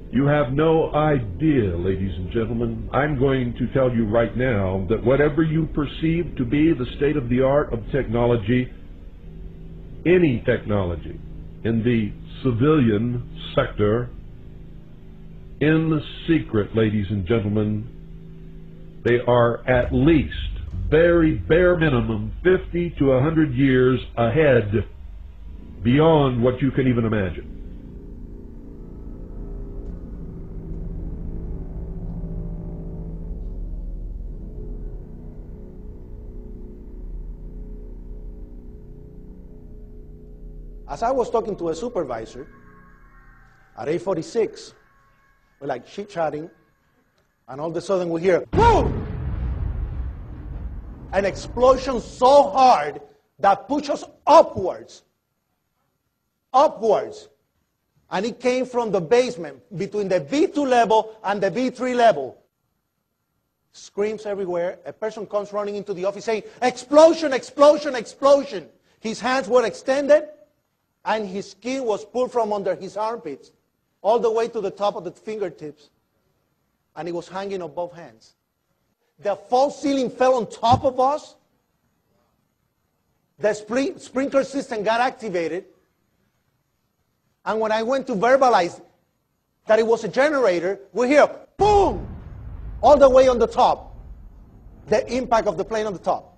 You have no idea, ladies and gentlemen. I'm going to tell you right now that whatever you perceive to be the state of the art of technology, any technology in the civilian sector, in the secret, ladies and gentlemen, they are at least, very bare minimum, 50 to 100 years ahead, beyond what you can even imagine. As I was talking to a supervisor at 8:46, we're like chit-chatting, and all of a sudden we hear, boom! An explosion so hard that pushed us upwards. And it came from the basement, between the B2 level and the B3 level. Screams everywhere. A person comes running into the office saying, explosion, explosion, explosion. His hands were extended, and his skin was pulled from under his armpits all the way to the top of the fingertips, and it was hanging on both hands. The false ceiling fell on top of us. The sprinkler system got activated, and when I went to verbalize that it was a generator, we hear boom, all the way on the top, the impact of the plane on the top.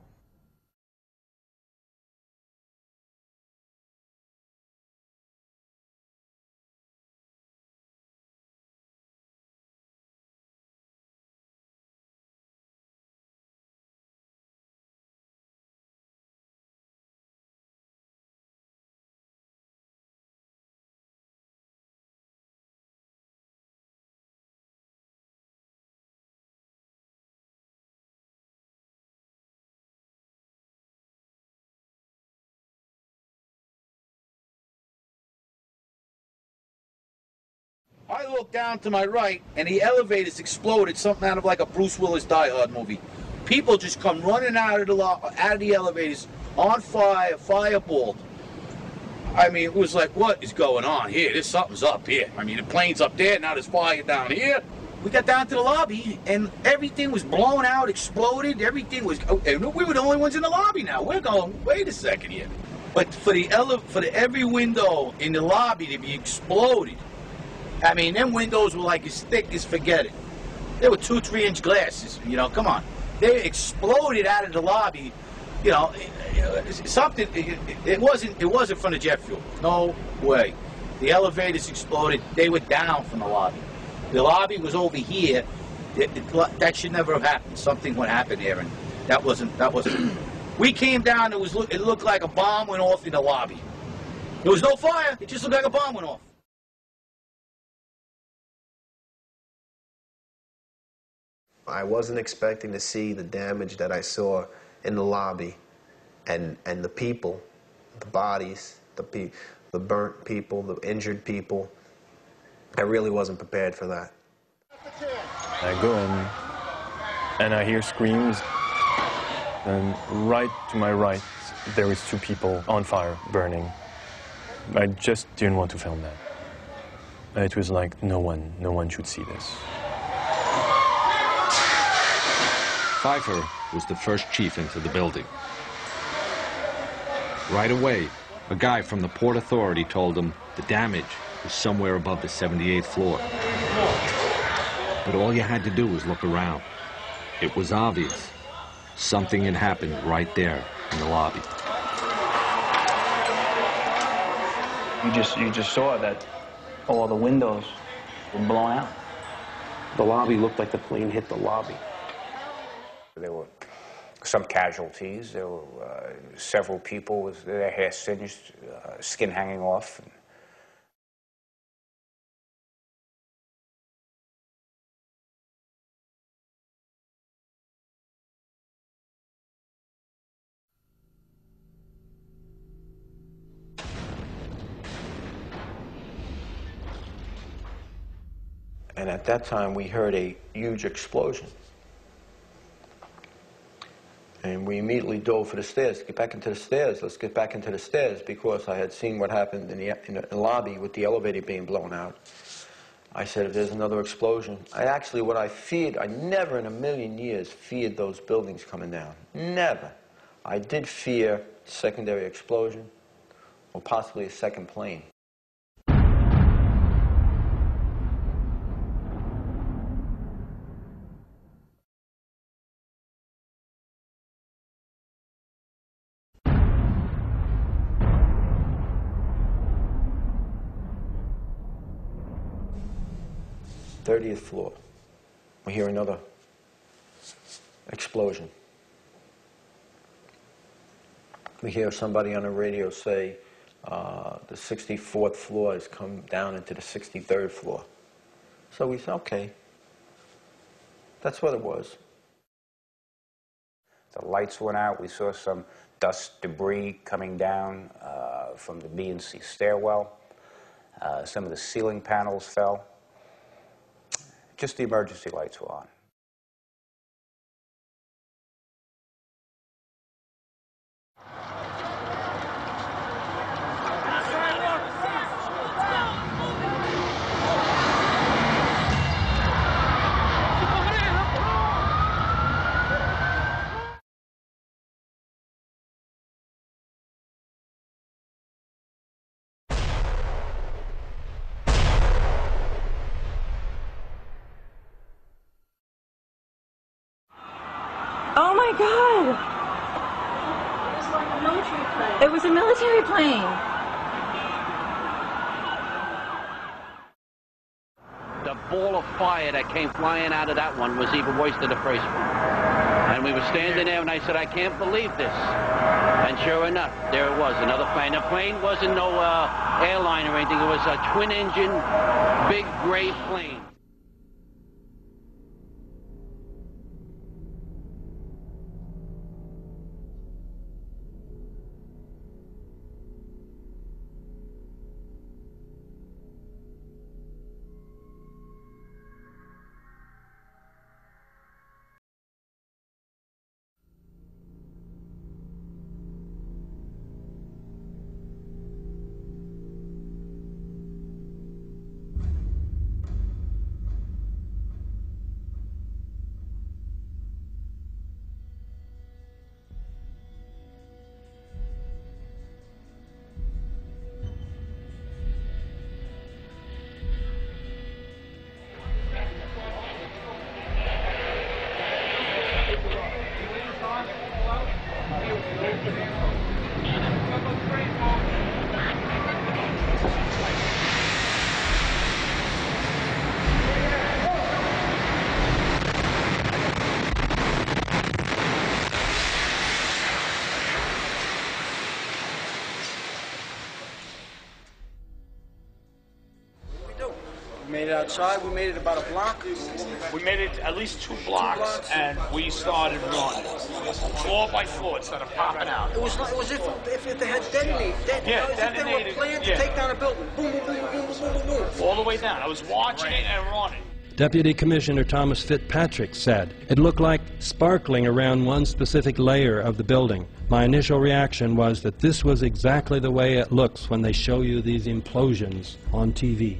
I looked down to my right, and the elevators exploded, something out of like a Bruce Willis Die Hard movie. People just come running out of the elevators on fire, fireballed. I mean, it was like, what is going on here? There's something's up here. I mean, the plane's up there, now there's fire down here. We got down to the lobby, and everything was blown out, exploded. Everything was, and we were the only ones in the lobby now. We're going, wait a second here. But for every window in the lobby to be exploded, I mean, them windows were like as thick as forget it. They were 2-3 inch glasses, you know, come on. They exploded out of the lobby, you know, something, it wasn't from the jet fuel. No way. The elevators exploded, they were down from the lobby. The lobby was over here. That should never have happened. Something would happen there, and that wasn't. We came down, it looked like a bomb went off in the lobby. There was no fire, it just looked like a bomb went off. I wasn't expecting to see the damage that I saw in the lobby, and the people, the bodies, the burnt people, the injured people. I really wasn't prepared for that. I go in, and I hear screams, and right to my right, there is 2 people on fire, burning. I just didn't want to film that. It was like, no one should see this. Pfeiffer was the first chief into the building. Right away, a guy from the Port Authority told him the damage was somewhere above the 78th floor. But all you had to do was look around. It was obvious. Something had happened right there in the lobby. You just saw that all the windows were blown out. The lobby looked like the plane hit the lobby. There were some casualties. There were several people with their hair singed, skin hanging off. And at that time, we heard a huge explosion. And we immediately dove for the stairs. Get back into the stairs. Let's get back into the stairs, because I had seen what happened in the lobby with the elevator being blown out. I said, if there's another explosion, what I feared, I never in a million years feared those buildings coming down. Never. I did fear secondary explosion or possibly a second plane. th floor. We hear another explosion. We hear somebody on the radio say the 64th floor has come down into the 63rd floor. So we said, okay, that's what it was. The lights went out. We saw some dust debris coming down from the B and C stairwell. Some of the ceiling panels fell. Just the emergency lights were on. Oh my God! It was a military plane. The ball of fire that came flying out of that one was even worse than the first one. And we were standing there and I said, I can't believe this. And sure enough, there it was, another plane. The plane wasn't no airline or anything. It was a twin-engine, big gray plane. We made it outside. We made it about a block. We made it at least 2 blocks, and we started running. Floor by floor, instead of popping out. It was if they had detonated. If they were planned to take down a building. Boom, boom, boom, boom, boom, boom, boom. All the way down. I was watching it and running. Deputy Commissioner Thomas Fitzpatrick said, "It looked like sparkling around one specific layer of the building. My initial reaction was that this was exactly the way it looks when they show you these implosions on TV."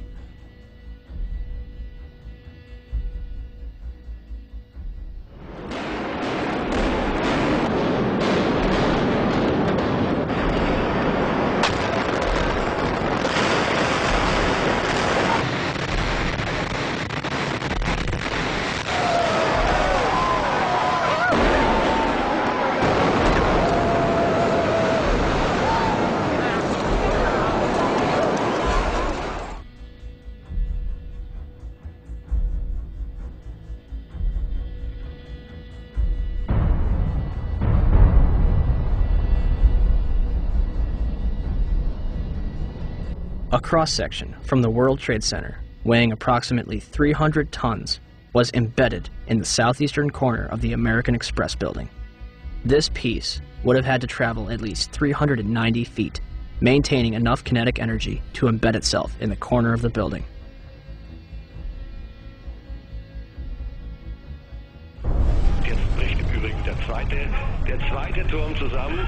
A cross-section from the World Trade Center, weighing approximately 300 tons, was embedded in the southeastern corner of the American Express building. This piece would have had to travel at least 390 feet, maintaining enough kinetic energy to embed itself in the corner of the building. Jetzt bricht übrigens der zweite Turm zusammen.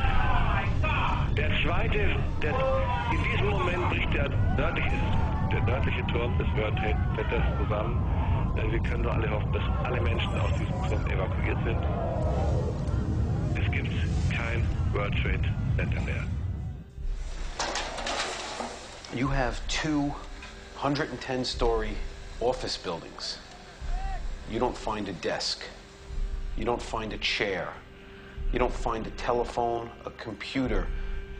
In diesem Moment bricht der nördliche der nördliche Turm des World Trade Centers zusammen. Wir können nur alle hoffen, dass alle Menschen aus diesem Turm evakuiert sind. Es gibt kein World Trade Center mehr. You have two 110-story office buildings. You don't find a desk. You don't find a chair. You don't find a telephone, a computer.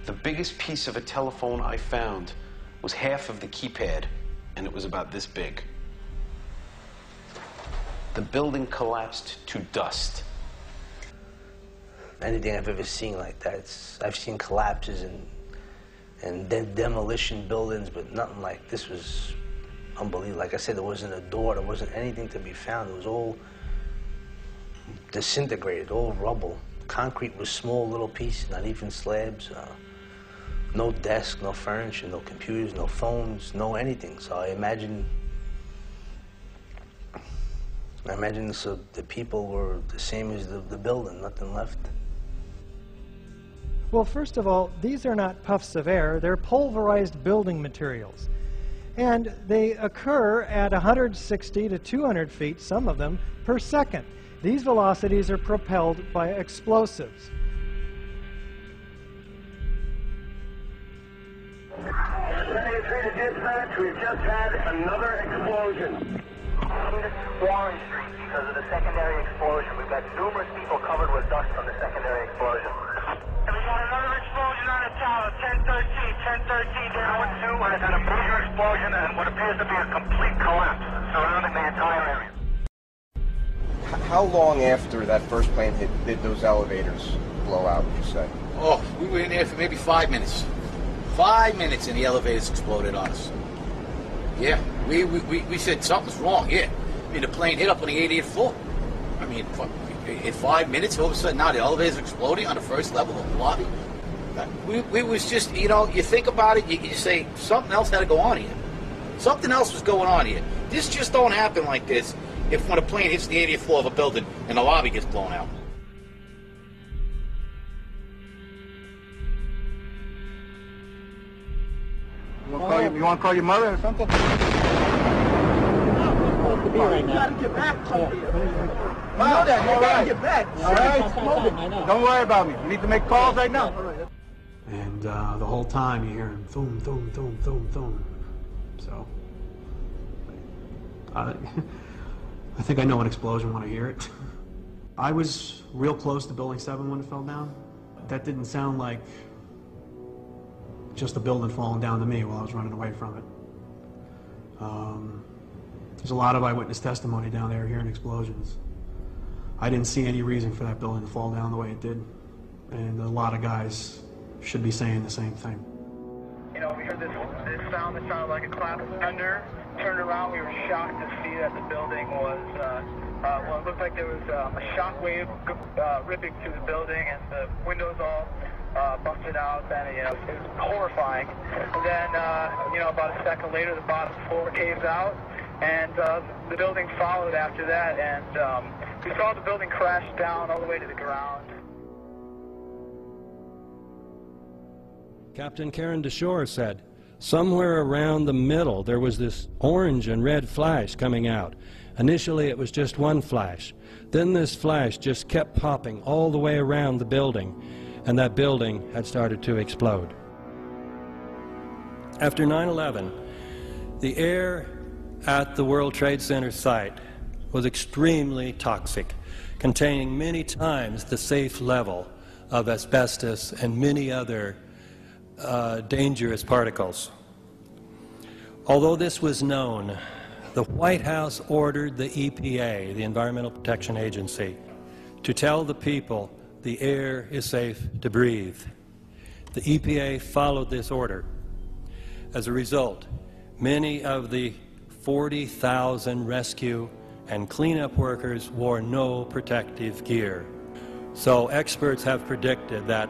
The biggest piece of a telephone I found was half of the keypad, and it was about this big. The building collapsed to dust. Anything I've ever seen like that, I've seen collapses and demolition buildings, but nothing like this was unbelievable. Like I said, there wasn't a door, there wasn't anything to be found. It was all disintegrated, all rubble. Concrete was small little pieces, not even slabs. No desk, no furniture, no computers, no phones, no anything. So I imagine the people were the same as the building, nothing left. Well, first of all, these are not puffs of air, they're pulverized building materials. And they occur at 160 to 200 feet, some of them, per second. These velocities are propelled by explosives. Dispatch, we've just had another explosion. Warren Street, because of the secondary explosion. We've got numerous people covered with dust from the secondary explosion. And we got another explosion on the tower, 1013 down 2, and it's had a major explosion and what appears to be a complete collapse surrounding the entire area. How long after that first plane hit did those elevators blow out, would you say? Oh, we were in there for maybe 5 minutes. 5 minutes and the elevators exploded on us. Yeah, we said something's wrong, yeah. I mean, the plane hit up on the 88th floor. I mean, in 5 minutes, all of a sudden now the elevator's exploding on the first level of the lobby. We was just, you know, you think about it, you say something else had to go on here. Something else was going on here. This just don't happen like this if when a plane hits the 80th floor of a building and the lobby gets blown out. You want to call your mother or something? You gotta get back to me. You know that. You gotta get back. All right? Don't worry about me. You need to make calls right now. And the whole time you hear him thum, thum, thum, thum, thum. So, I think I know an explosion when I hear it. I was real close to Building 7 when it fell down. That didn't sound like just a building falling down to me while I was running away from it. There's a lot of eyewitness testimony down there hearing explosions. I didn't see any reason for that building to fall down the way it did, and a lot of guys should be saying the same thing. You know, we heard this sound that sounded like a clap of thunder. Turned around, we were shocked to see that the building was, well, it looked like there was a shock wave ripping through the building, and the windows all busted out, and you know, it was horrifying. And then, you know, about a second later, the bottom floor caves out, and the building followed after that, and we saw the building crash down all the way to the ground. Captain Karen DeShore said, somewhere around the middle there was this orange and red flash coming out. Initially it was just one flash. Then this flash just kept popping all the way around the building, and that building had started to explode. After 9/11, the air at the World Trade Center site was extremely toxic, containing many times the safe level of asbestos and many other dangerous particles. Although this was known, the White House ordered the EPA, the Environmental Protection Agency, to tell the people the air is safe to breathe. The EPA followed this order. As a result, many of the 40,000 rescue and cleanup workers wore no protective gear. So experts have predicted that